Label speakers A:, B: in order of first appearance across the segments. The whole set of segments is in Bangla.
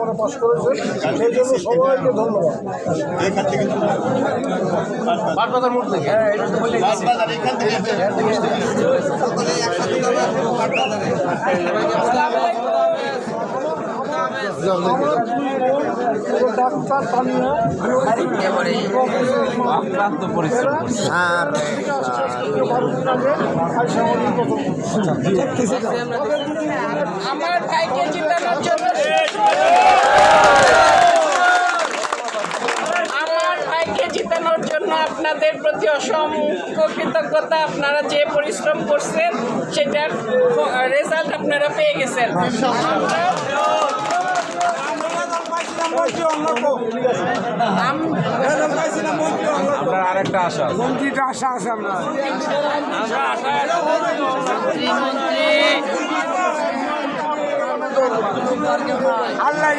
A: আমার পাশ করেছেন, সেই জন্য সবাইকে ধন্যবাদ। বাগবাজার মোড় থেকে, হ্যাঁ এটা তো বললেই এখান থেকে ডাক্তার
B: অক্লান্ত পরিশ্রম
C: আমার ভাইকে জিতানোর জন্য আপনাদের প্রতি অসংখ্য কৃতজ্ঞতা। আপনারা যে পরিশ্রম করছেন সেটার রেজাল্ট আপনারা পেয়ে গেছেন।
B: আমরা আরেকটা আশা,
A: মন্ত্রীটা আশা আছে আমরা আল্লাহ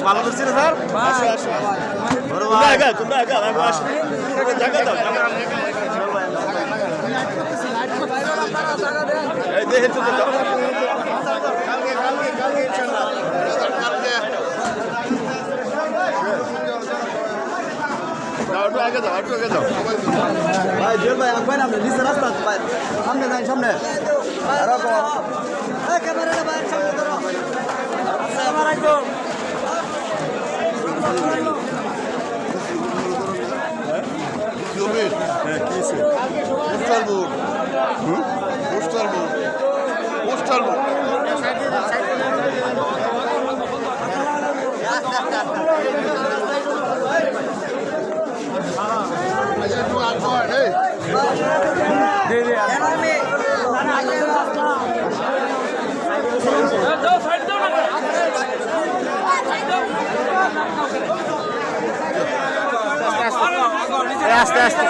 D: ভালো করছি না স্যার, তোমরা জায়গা দাও, দেখে তো আগে যাও, একটু আগে যাও ভাই। জোর ভাই আগে না, আপনি নিচে রাস্তা সামনে যান, সামনে ক্যামেরা ভাই সামনে ধরো। আসসালামু আলাইকুম। Poster board, poster board, poster board.
B: আস্তে আস্তে